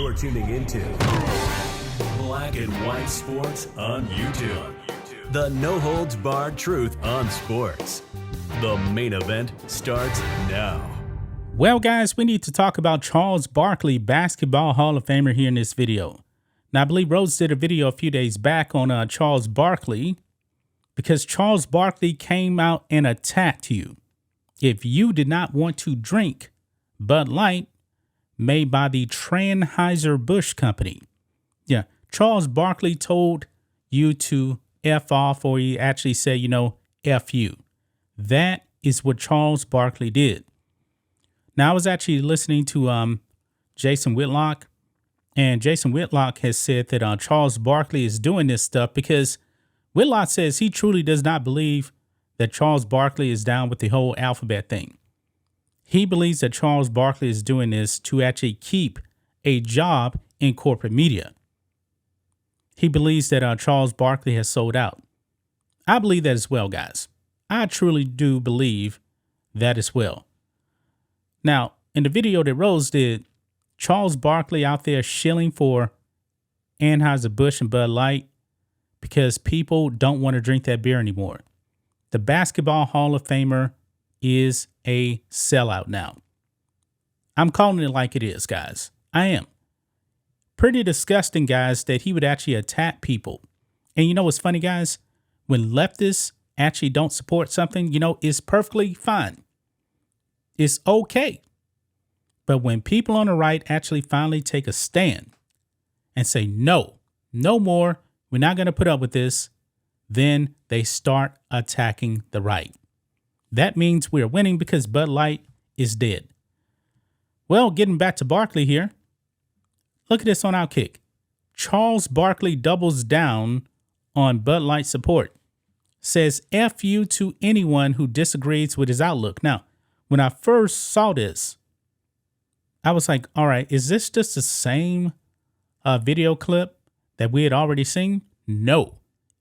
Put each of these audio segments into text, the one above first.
You're tuning into Black and White Sports on YouTube. The no-holds-barred truth on sports. The main event starts now. Well, guys, we need to talk about Charles Barkley, Basketball Hall of Famer, here in this video. Now, I believe Rose did a video a few days back on Charles Barkley because Charles Barkley came out and attacked you. If you did not want to drink Bud Light made by the Anheuser-Busch Company. Yeah, Charles Barkley told you to F off, or he actually said, F you. That is what Charles Barkley did. Now, I was actually listening to Jason Whitlock, and Jason Whitlock has said that Charles Barkley is doing this stuff because Whitlock says he truly does not believe that Charles Barkley is down with the whole alphabet thing. He believes that Charles Barkley is doing this to actually keep a job in corporate media. He believes that Charles Barkley has sold out. I believe that as well, guys. I truly do believe that as well. Now, in the video that Rose did, Charles Barkley out there shilling for Anheuser-Busch and Bud Light because people don't want to drink that beer anymore. The Basketball Hall of Famer is a sellout now. I'm calling it like it is, guys. I am. Pretty disgusting, guys, that he would actually attack people. And you know what's funny, guys? When leftists actually don't support something, it's perfectly fine. It's okay. But when people on the right actually finally take a stand and say, no more, we're not going to put up with this, then they start attacking the right. That means we're winning because Bud Light is dead. Well, getting back to Barkley here. Look at this on Outkick. Charles Barkley doubles down on Bud Light support. Says F you to anyone who disagrees with his outlook. Now, when I first saw this, I was like, all right, is this just the same video clip that we had already seen? No,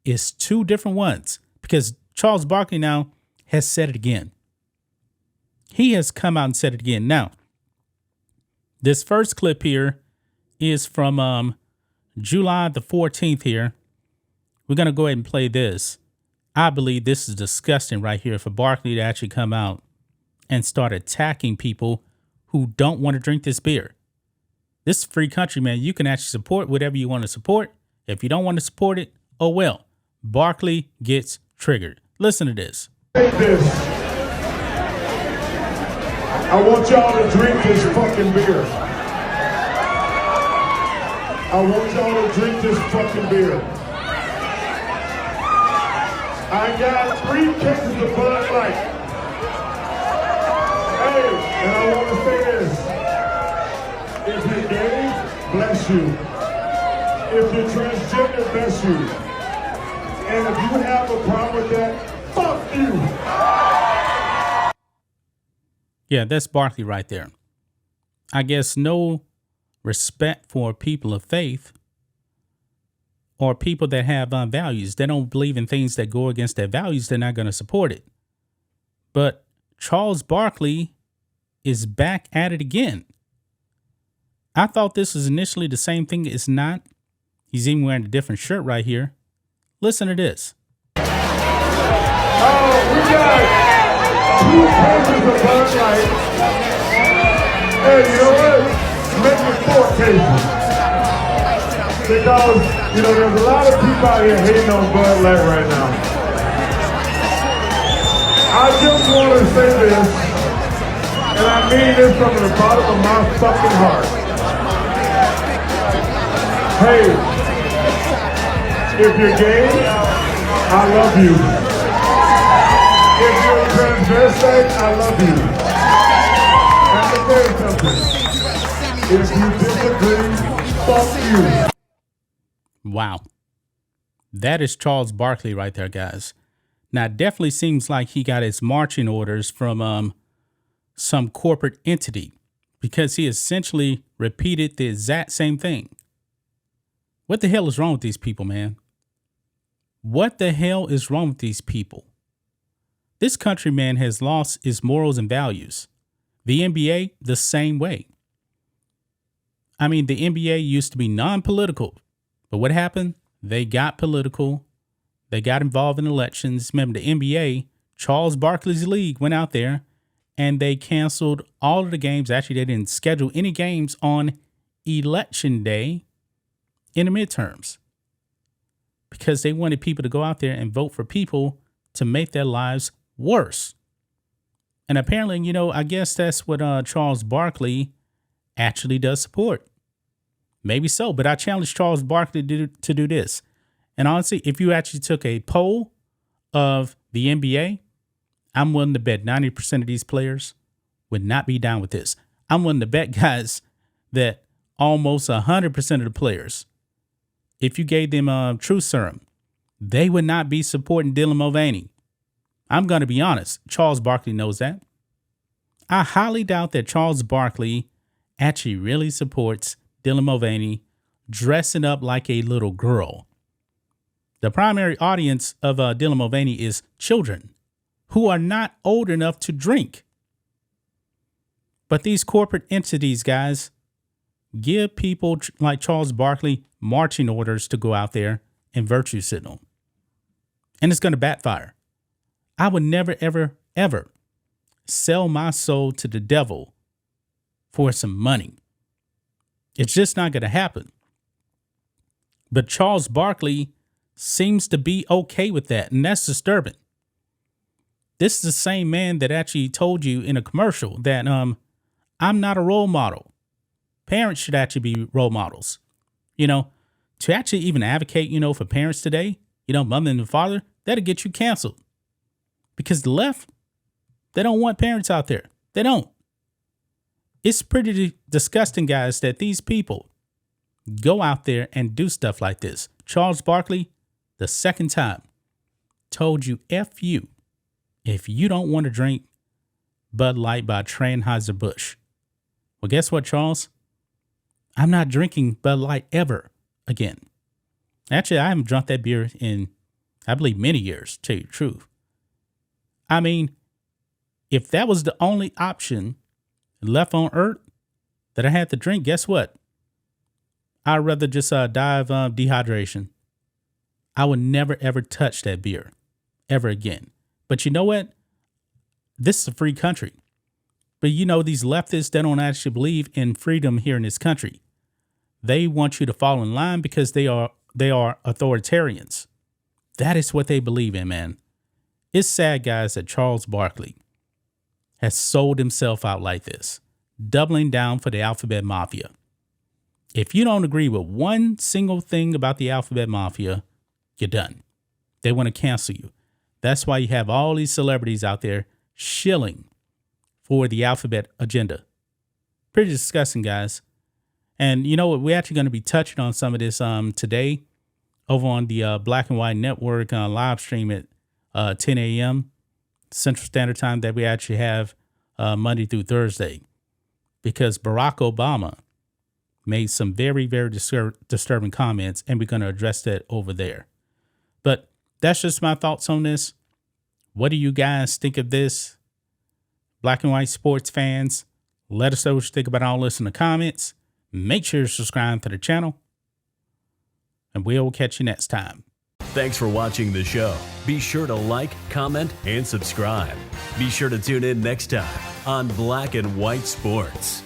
it's two different ones because Charles Barkley now has said it again. He has come out and said it again. Now, this first clip here is from July the 14th here. We're going to go ahead and play this. I believe this is disgusting right here for Barkley to actually come out and start attacking people who don't want to drink this beer. This is a free country, man. You can actually support whatever you want to support. If you don't want to support it, oh well. Barkley gets triggered. Listen to this. This. I want y'all to drink this fucking beer. I want y'all to drink this fucking beer. I got 3 cases of Bud Light. Hey, and I want to say this. If you're gay, bless you. If you're transgender, bless you. And if you have a problem with that, fuck you. Yeah, that's Barkley right there. I guess no respect for people of faith or people that have values. They don't believe in things that go against their values. They're not going to support it. But Charles Barkley is back at it again. I thought this was initially the same thing. It's not. He's even wearing a different shirt right here. Listen to this. Oh, we got 2 cases of Bud Light. Hey, you know what? Make it 4 cases. Because, there's a lot of people out here hating on Bud Light right now. I just want to say this, and I mean this from the bottom of my fucking heart. Hey, if you're gay, I love you. If you're transvestite, I love you. And to tell you something, if you disagree, fuck you. Wow. That is Charles Barkley right there, guys. Now, it definitely seems like he got his marching orders from some corporate entity because he essentially repeated the exact same thing. What the hell is wrong with these people, man? What the hell is wrong with these people? This country, man, has lost its morals and values. The NBA, the same way. I mean, the NBA used to be non-political, but what happened? They got political. They got involved in elections. Remember, the NBA, Charles Barkley's league, went out there and they canceled all of the games. Actually, they didn't schedule any games on election day in the midterms because they wanted people to go out there and vote for people to make their lives worse. And apparently, you know, I guess that's what Charles Barkley actually does support. Maybe so, but I challenge Charles Barkley to do this. And honestly, if you actually took a poll of the NBA, I'm willing to bet 90% of these players would not be down with this. I'm willing to bet, guys, that almost 100% of the players, if you gave them a truth serum, they would not be supporting Dylan Mulvaney. I'm going to be honest. Charles Barkley knows that. I highly doubt that Charles Barkley actually really supports Dylan Mulvaney dressing up like a little girl. The primary audience of Dylan Mulvaney is children who are not old enough to drink. But these corporate entities, guys, give people like Charles Barkley marching orders to go out there and virtue signal. And it's going to backfire. I would never, ever, ever sell my soul to the devil for some money. It's just not going to happen. But Charles Barkley seems to be okay with that, and that's disturbing. This is the same man that actually told you in a commercial that I'm not a role model. Parents should actually be role models. You know, to actually even advocate, you know, for parents today, you know, mother and father, that'll get you canceled. Because the left, they don't want parents out there. They don't. It's pretty disgusting, guys, that these people go out there and do stuff like this. Charles Barkley, the second time, told you F you if you don't want to drink Bud Light by Anheuser-Busch. Well, guess what, Charles? I'm not drinking Bud Light ever again. Actually, I haven't drunk that beer in, I believe, many years, to tell you the truth. I mean, if that was the only option left on earth that I had to drink, guess what? I'd rather just die of dehydration. I would never, ever touch that beer ever again. But you know what? This is a free country. But you know, these leftists, they don't actually believe in freedom here in this country. They want you to fall in line because they are authoritarians. That is what they believe in, man. It's sad, guys, that Charles Barkley has sold himself out like this, doubling down for the Alphabet Mafia. If you don't agree with one single thing about the Alphabet Mafia, you're done. They want to cancel you. That's why you have all these celebrities out there shilling for the Alphabet agenda. Pretty disgusting, guys. And you know what? We're actually going to be touching on some of this today over on the Black and White Network live stream at 10 a.m. Central Standard Time that we actually have Monday through Thursday, because Barack Obama made some very, very disturbing comments, and we're going to address that over there. But that's just my thoughts on this. What do you guys think of this? Black and White sports fans, let us know what you think about all this in the comments. Make sure to subscribe to the channel, and we'll catch you next time. Thanks for watching the show. Be sure to like, comment, and subscribe. Be sure to tune in next time on Black and White Sports.